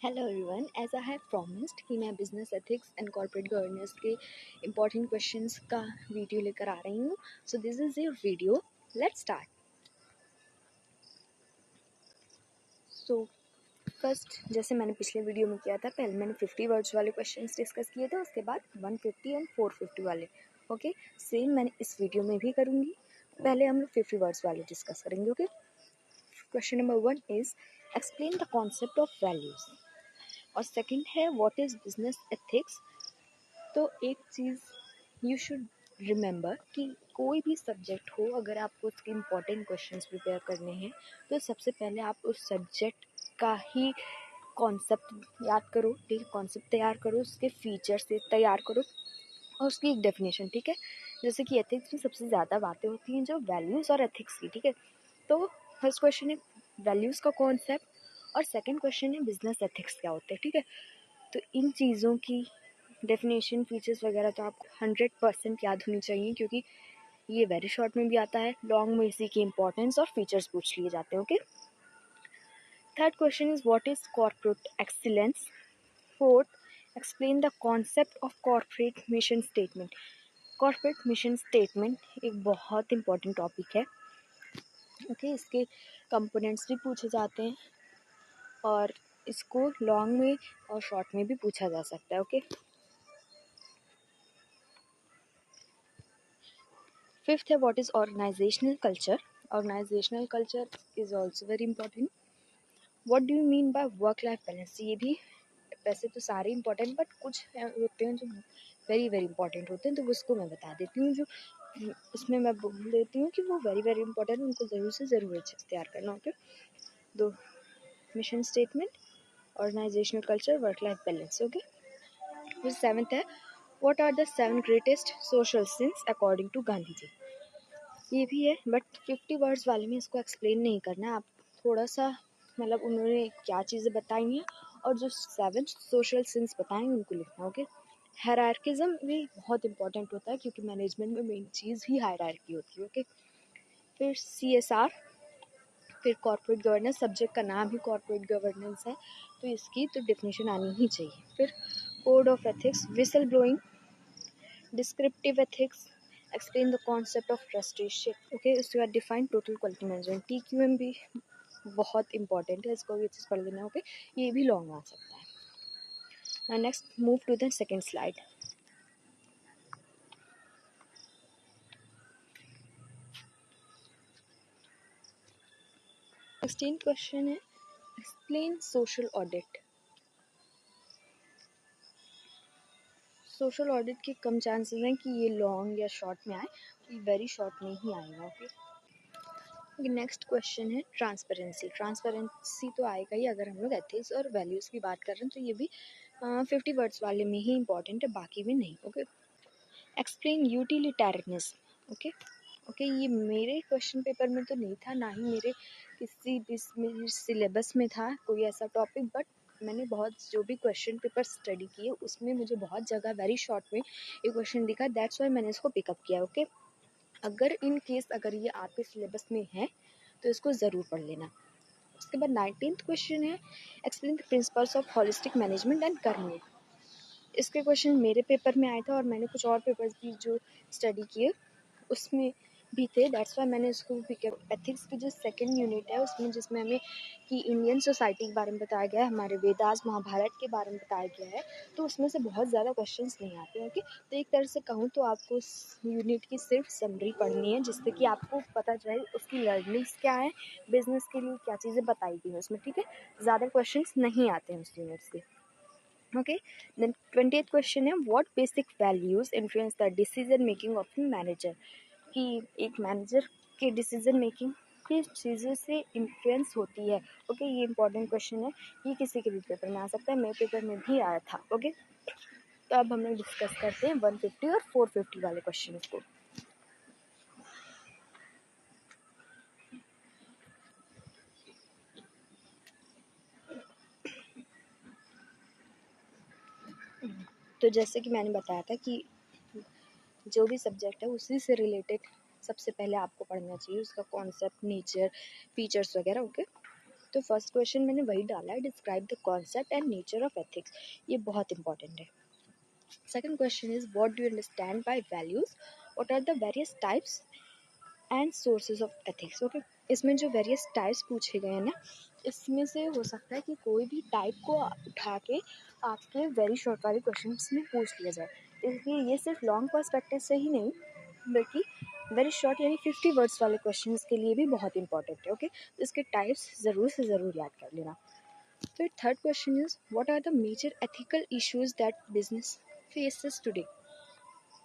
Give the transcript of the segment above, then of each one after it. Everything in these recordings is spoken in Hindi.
Hello everyone, as I have promised कि मैं business ethics and corporate governance के इम्पॉर्टेंट क्वेश्चंस का वीडियो लेकर आ रही हूँ। So this is your video, let's start. So first, जैसे मैंने पिछले वीडियो में किया था, पहले मैंने 50 वर्ड्स वाले क्वेश्चंस डिस्कस किए थे, उसके बाद 150 एंड 450 वाले। ओके, सेम मैंने इस वीडियो में भी करूँगी। पहले हम लोग 50 वर्ड्स वाले डिस्कस करेंगे। Okay, question number 1 is explain the concept of values, और सेकंड है व्हाट इज़ बिजनेस एथिक्स। तो एक चीज़ यू शुड रिमेंबर कि कोई भी सब्जेक्ट हो, अगर आपको उसके इम्पॉर्टेंट क्वेश्चंस प्रिपेयर करने हैं तो सबसे पहले आप उस सब्जेक्ट का ही कॉन्सेप्ट याद करो, ठीक है, कॉन्सेप्ट तैयार करो, उसके फीचर्स से तैयार करो और उसकी एक डेफिनेशन, ठीक है। जैसे कि एथिक्स में सबसे ज़्यादा बातें होती हैं जो वैल्यूज़ और एथिक्स की, ठीक है। तो फर्स्ट क्वेश्चन है वैल्यूज़ का कॉन्सेप्ट और सेकंड क्वेश्चन है बिजनेस एथिक्स क्या होते हैं, ठीक है। तो इन चीज़ों की डेफिनेशन, फीचर्स वगैरह तो आपको 100% याद होनी चाहिए, क्योंकि ये वेरी शॉर्ट में भी आता है, लॉन्ग में इसी की इंपॉर्टेंस और फीचर्स पूछ लिए जाते हैं। Okay, third question is what is corporate excellence. Fourth, explain the concept of corporate mission statement. Corporate mission statement एक बहुत इंपॉर्टेंट टॉपिक है। ओके, इसके कंपोनेंट्स भी पूछे जाते हैं और इसको लॉन्ग में और शॉर्ट में भी पूछा जा सकता है। ओके, फिफ्थ है what is organisational culture. Organisational culture is also very important. What do you mean by work life balance. ये भी वैसे तो सारे इंपॉर्टेंट, बट कुछ होते हैं जो वेरी वेरी इंपॉर्टेंट होते हैं, तो उसको मैं बता देती हूँ। जो उसमें मैं बोल देती हूँ कि वो वेरी वेरी इंपॉर्टेंट, उनको ज़रूर से ज़रूर अच्छे से तैयार करना। ओके, दो, mission statement, organizational culture, work life balance. Okay, फिर सेवन्थ है what are the 7 greatest social sins according to Gandhi ji. ये भी है, बट 50 वर्ड्स वाले में इसको एक्सप्लेन नहीं करना है। आप थोड़ा सा मतलब उन्होंने क्या चीज़ें बताई हैं और जो 7 सोशल सिंस बताएं उनको लिखना। ओके, हायरार्किज्म भी बहुत इंपॉर्टेंट होता है, क्योंकि मैनेजमेंट में मेन चीज़ ही हायरार्की होती है। ओके, फिर CSR, फिर कॉर्पोरेट गवर्नेंस, सब्जेक्ट का नाम ही कॉर्पोरेट गवर्नेंस है तो इसकी तो डेफिनेशन आनी ही चाहिए। फिर code of ethics, whistle blowing, descriptive ethics, explain the concept of trusteeship. Okay, उसके बाद define total quality management. TQM भी बहुत इंपॉर्टेंट है, इसको भी अच्छे से पढ़ लेना। ओके, ये भी लॉन्ग आ सकता है। Next move to the second slide. Next question है explain social audit. Social audit के कम चांसेस हैं कि ये लॉन्ग या शॉर्ट में आए, ये वेरी शॉर्ट में ही आएगा। ओके, नेक्स्ट क्वेश्चन है ट्रांसपेरेंसी। ट्रांसपेरेंसी तो आएगा ही अगर हम लोग एथिक्स और वैल्यूज़ की बात कर रहे हैं, तो ये भी 50 वर्ड्स वाले में ही इंपॉर्टेंट है, बाकी में नहीं। Okay, explain utilitarianism. Okay okay, ये मेरे क्वेश्चन पेपर में तो नहीं था, ना ही मेरे किसी भी सिलेबस में था कोई ऐसा टॉपिक, बट मैंने बहुत जो भी क्वेश्चन पेपर स्टडी किए उसमें मुझे बहुत जगह वेरी शॉर्ट में एक क्वेश्चन दिखा, दैट्स वाई मैंने इसको पिकअप किया। ओके, अगर इन केस अगर ये आपके सिलेबस में है तो इसको ज़रूर पढ़ लेना। उसके बाद 19th क्वेश्चन है explain the principles of holistic management and कर्मी। इसके क्वेश्चन मेरे पेपर में आया था और मैंने कुछ और पेपर्स भी जो स्टडी किए उसमें भी थे, दैट्स वाई मैंने इसको भी किया। एथिक्स की जो सेकंड यूनिट है उसमें, जिसमें हमें कि इंडियन सोसाइटी के बारे में बताया गया है, हमारे वेदास महाभारत के बारे में बताया गया है, तो उसमें से बहुत ज़्यादा क्वेश्चंस नहीं आते हैं। ओके, तो एक तरह से कहूँ तो आपको उस यूनिट की सिर्फ समरी पढ़नी है, जिससे कि आपको पता चले उसकी लर्निंग्स क्या है, बिजनेस के लिए क्या चीज़ें बताई गई हैं उसमें, ठीक है। ज़्यादा क्वेश्चंस नहीं आते हैं उस यूनिट से। ओके, देन 20th क्वेश्चन है what basic values influence the decision making of manager. कि एक मैनेजर के डिसीजन मेकिंग किस चीज़ों से इन्फ्लुएंस होती है। ओके, ये इंपॉर्टेंट क्वेश्चन है, ये किसी के भी पेपर में आ सकता है, मेरे पेपर में भी आया था। ओके, तो अब हम लोग डिस्कस करते हैं 150 और 450 वाले क्वेश्चन को। तो जैसे कि मैंने बताया था कि जो भी सब्जेक्ट है उसी से रिलेटेड सबसे पहले आपको पढ़ना चाहिए, उसका कॉन्सेप्ट, नेचर, फीचर्स वगैरह। ओके, तो फर्स्ट क्वेश्चन मैंने वही डाला है, describe the concept and nature of ethics, ये बहुत इंपॉर्टेंट है। Second question is what do you understand by values, what are the various types and sources of ethics. Okay, इसमें जो वेरियस टाइप्स पूछे गए हैं ना, इसमें से हो सकता है कि कोई भी टाइप को उठा के आपके वेरी शॉर्ट वाले क्वेश्चन में पूछ लिया जाए, इसलिए ये सिर्फ लॉन्ग पर्सपेक्टिव से ही नहीं बल्कि वेरी शॉर्ट यानी 50 वर्ड्स वाले क्वेश्चंस के लिए भी बहुत इंपॉर्टेंट है। ओके, इसके टाइप्स ज़रूर से ज़रूर याद कर लेना। फिर third question is what are the major ethical issues that business faces today.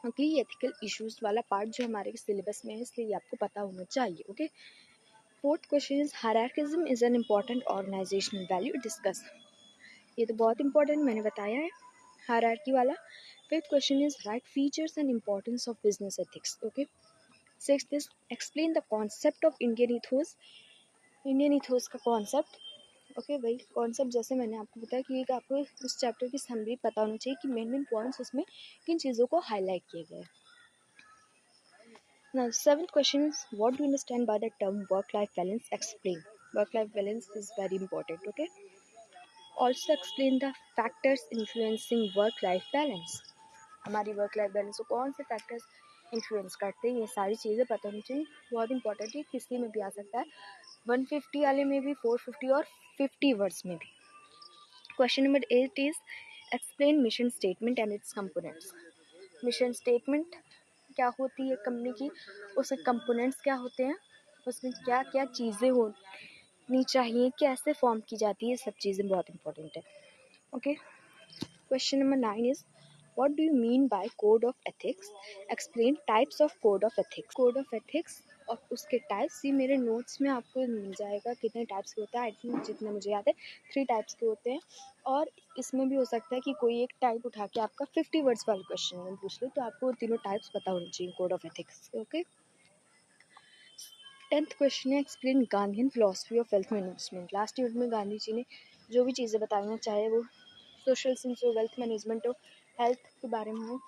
Okay, ये एथिकल इश्यूज वाला पार्ट जो हमारे सिलेबस में है, इसलिए ये आपको पता होना चाहिए। Okay, fourth question is hierarchism is an important organizational value, discuss. ये तो बहुत इंपॉर्टेंट मैंने बताया है हायरार्की वाला। Fifth question is write features and importance of business ethics. Okay, sixth is explain the concept of Indian ethos, Indian ethos का कॉन्सेप्ट। ओके, वही कॉन्सेप्ट जैसे मैंने आपको बताया कि एक आपको उस चैप्टर की समरी पता होनी चाहिए कि मेन पॉइंट्स उसमें किन चीज़ों को हाईलाइट किए गए। Now, seventh question is what do you understand by the term work-life balance? Explain. Work-life balance is very important. Okay. Also explain the factors influencing work-life balance. हमारी वर्क लाइफ बैलेंस को कौन से फैक्टर्स इन्फ्लुएंस करते हैं, ये सारी चीज़ें पता होनी चाहिए, बहुत इंपॉर्टेंट है। किसी में भी आ सकता है, 150 वाले में भी, 450 और 50 वर्ड्स में भी। Question number 8 is explain mission statement and it's components. Mission statement क्या होती है कंपनी की, उसके कंपोनेंट्स क्या होते हैं, उसमें क्या क्या चीज़ें होनी चाहिए, कैसे फॉर्म की जाती है, सब चीज़ें बहुत इंपॉर्टेंट है। Okay, question number 9 is what do you mean bye code of ethics, explain types of code of ethics. Code of ethics और उसके टाइप्स ये मेरे नोट्स में आपको मिल जाएगा, कितने टाइप्स के होता है। आई थिंक जितना मुझे याद है 3 टाइप्स के होते हैं, और इसमें भी हो सकता है कि कोई एक टाइप उठा के आपका 50 वर्ड्स वाला क्वेश्चन में पूछ लो, तो आपको तीनों टाइप्स पता होनी चाहिए code of ethics. Okay, 10th question है explain Gandhian philosophy of wealth management. Last unit में गांधी जी ने जो भी चीज़ें बताई हैं, चाहे वो सोशल सेंस हो, वेल्थ मैनेजमेंट हो, हेल्थ के बारे में हो,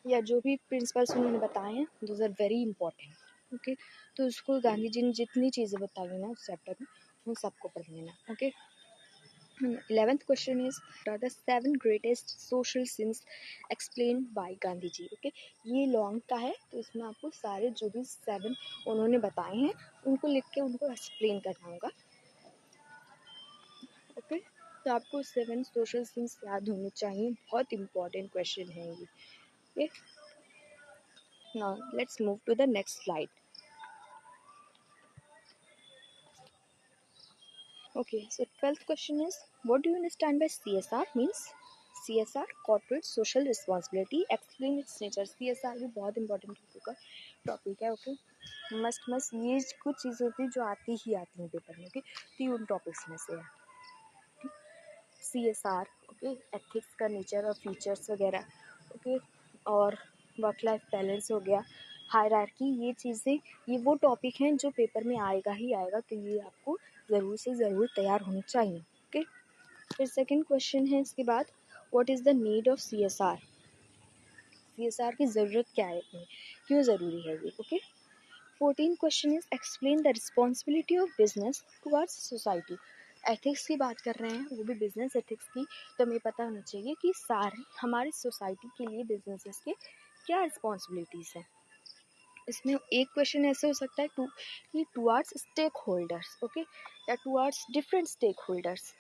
या जो भी प्रिंसिपल्स उन्होंने बताए हैं, those are very important. Okay, तो उसको गांधी जी ने जितनी चीज़ें बताई ना उस चैप्टर में, उन सबको पढ़ लेना। Okay, 11th question is are the 7 greatest social sins explain by Gandhi ji. Okay, ये लॉन्ग का है, तो इसमें आपको सारे जो भी 7 उन्होंने बताए हैं उनको लिख के उनको एक्सप्लेन करना होगा। ओके, तो आपको 7 सोशल सिंस याद होने चाहिए, बहुत इंपॉर्टेंट क्वेश्चन है ये। Okay, now let's move to the next slide. Okay, so 12th question is what do you understand by CSR? Means CSR corporate social responsibility, explain its nature। CSR भी बहुत इंपॉर्टेंट टॉपिक है। ओके, मस्ट ये कुछ चीज़ें होती हैं जो आती ही आती हैं पेपर में। ओके, तो ये उन टॉपिक्स में से है। CSR, ओके, एथिक्स का नेचर और फीचर्स वगैरह। ओके, और वर्क लाइफ बैलेंस हो गया, हायरार्की, ये चीज़ें, ये वो टॉपिक हैं जो पेपर में आएगा ही आएगा, तो ये आपको ज़रूर से ज़रूर तैयार होनी चाहिए। ओके, फिर सेकंड क्वेश्चन है इसके बाद what is the need of CSR। CSR की ज़रूरत क्या है, क्यों ज़रूरी है ये। Okay, 14th question is explain the responsibility of business towards society. Ethics की बात कर रहे हैं, वो भी बिजनेस एथिक्स की, तो हमें पता होना चाहिए कि सारे हमारे सोसाइटी के लिए बिजनेसेस के क्या रिस्पॉन्सिबिलिटीज़ हैं। इसमें एक क्वेश्चन ऐसे हो सकता है कि टुवर्ड्स स्टेक होल्डर्स, ओके, या टुवर्ड्स डिफरेंट स्टेक होल्डर्स,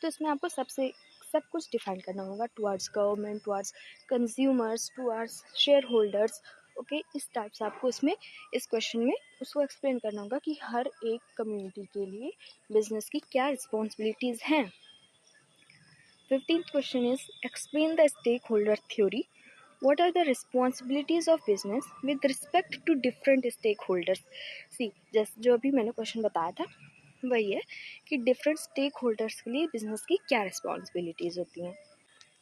तो इसमें आपको सब कुछ डिफाइन करना होगा, towards government, towards consumers, towards share holders. Okay, इस टाइप से आपको इसमें इस क्वेश्चन में उसको एक्सप्लेन करना होगा कि हर एक कम्युनिटी के लिए बिजनेस की क्या रिस्पॉन्सिबिलिटीज़ हैं। 15th question is explain the stakeholder theory, what are the responsibilities of business with respect to different stakeholders। सी जैसे जो अभी मैंने क्वेश्चन बताया था वही है कि डिफरेंट स्टेक होल्डर्स के लिए बिजनेस की क्या रिस्पॉन्सिबिलिटीज़ होती हैं।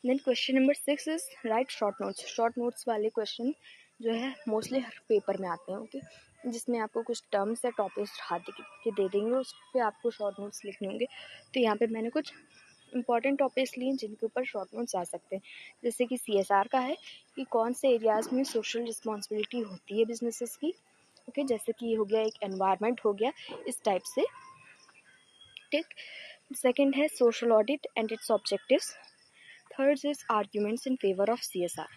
Then question number 6 is write short notes. Short notes वाले क्वेश्चन जो है मोस्टली हर पेपर में आते हैं। ओके, जिसमें आपको कुछ टर्म्स या टॉपिक्स हाथ के दे देंगे, उस पर आपको शॉर्ट नोट्स लिखने होंगे। तो यहाँ पे मैंने कुछ इंपॉर्टेंट टॉपिक्स लिए जिनके ऊपर शॉर्ट नोट्स आ सकते हैं, जैसे कि CSR का है कि कौन से एरियाज़ में सोशल रिस्पॉन्सिबिलिटी होती है बिजनेसेस की। ओके, जैसे कि ये हो गया, एक एनवायरनमेंट हो गया, इस टाइप से। ठीक। सेकंड है social audit and it's objectives. Third is arguments in favour of CSR।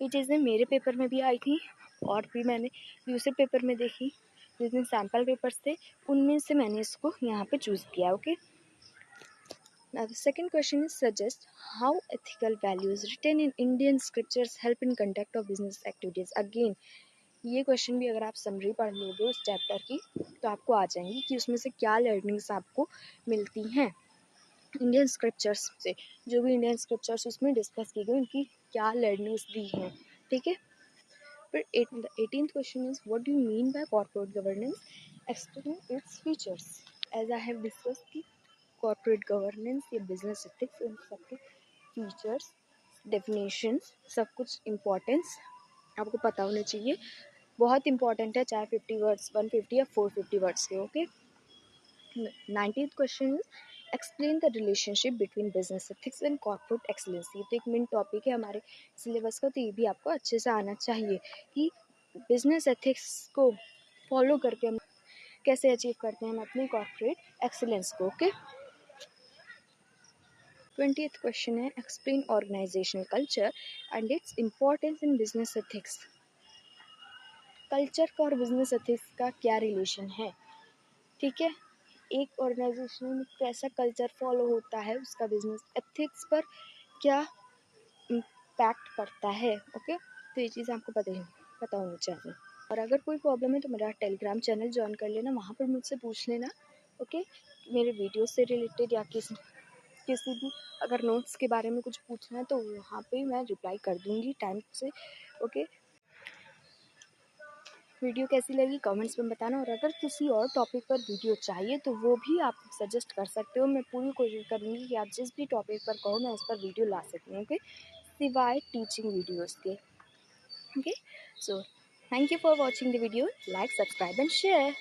ये चीज़ें मेरे पेपर में भी आई थी और भी मैंने दूसरे पेपर में देखी, जिस दिन सैम्पल पेपर्स थे उनमें से मैंने इसको यहाँ पे चूज़ किया। Okay, now the second question is suggest how ethical values written in Indian scriptures help in conduct of business activities। Again ये क्वेश्चन भी अगर आप समरी पढ़ लोगे उस चैप्टर की तो आपको आ जाएंगी कि उसमें से क्या लर्निंग्स आपको मिलती हैं इंडियन स्क्रिप्चर्स से। जो भी इंडियन स्क्रिप्चर्स उसमें डिस्कस की गई उनकी क्या लर्निंग्स दी हैं। ठीक है, फिर 18th question is what do you mean by corporate governance, explain its features. As I have discuss की कॉर्पोरेट गवर्नेंस या बिजनेस एथिक्स इन सबके फीचर्स, डेफिनेशंस, सब कुछ इम्पोर्टेंस आपको पता होने चाहिए। बहुत इंपॉर्टेंट है, चाहे 50 वर्ड्स 150 या 450 वर्ड्स के। Okay, 19th question is explain the relationship between business ethics and corporate excellency. तो एक मेन टॉपिक है हमारे सिलेबस का, तो ये भी आपको अच्छे से आना चाहिए कि बिजनेस एथिक्स को फॉलो करके हम कैसे अचीव करते हैं हम अपनी कॉर्पोरेट एक्सीलेंस को। ओके, 20th क्वेश्चन है explain organisational culture and its importance in business ethics. Culture का और बिजनेस एथिक्स का क्या रिलेशन है। ठीक है, एक ऑर्गेनाइजेशन में कैसा कल्चर फॉलो होता है, उसका बिजनेस एथिक्स पर क्या इम्पैक्ट पड़ता है। ओके, तो ये चीज़ आपको पता होनी चाहिए। और अगर कोई प्रॉब्लम है तो मेरा टेलीग्राम चैनल ज्वाइन कर लेना, वहाँ पर मुझसे पूछ लेना। ओके, मेरे वीडियो से रिलेटेड या किसी भी अगर नोट्स के बारे में कुछ पूछना है तो वहाँ पे मैं रिप्लाई कर दूँगी टाइम से। ओके, वीडियो कैसी लगी कमेंट्स में बताना, और अगर किसी और टॉपिक पर वीडियो चाहिए तो वो भी आप सजेस्ट कर सकते हो। मैं पूरी कोशिश करूँगी कि आप जिस भी टॉपिक पर कहो मैं उस पर वीडियो ला सकूँ। ओके, सिवाय टीचिंग वीडियोस के। Okay, so thank you for watching the video, like, subscribe and share.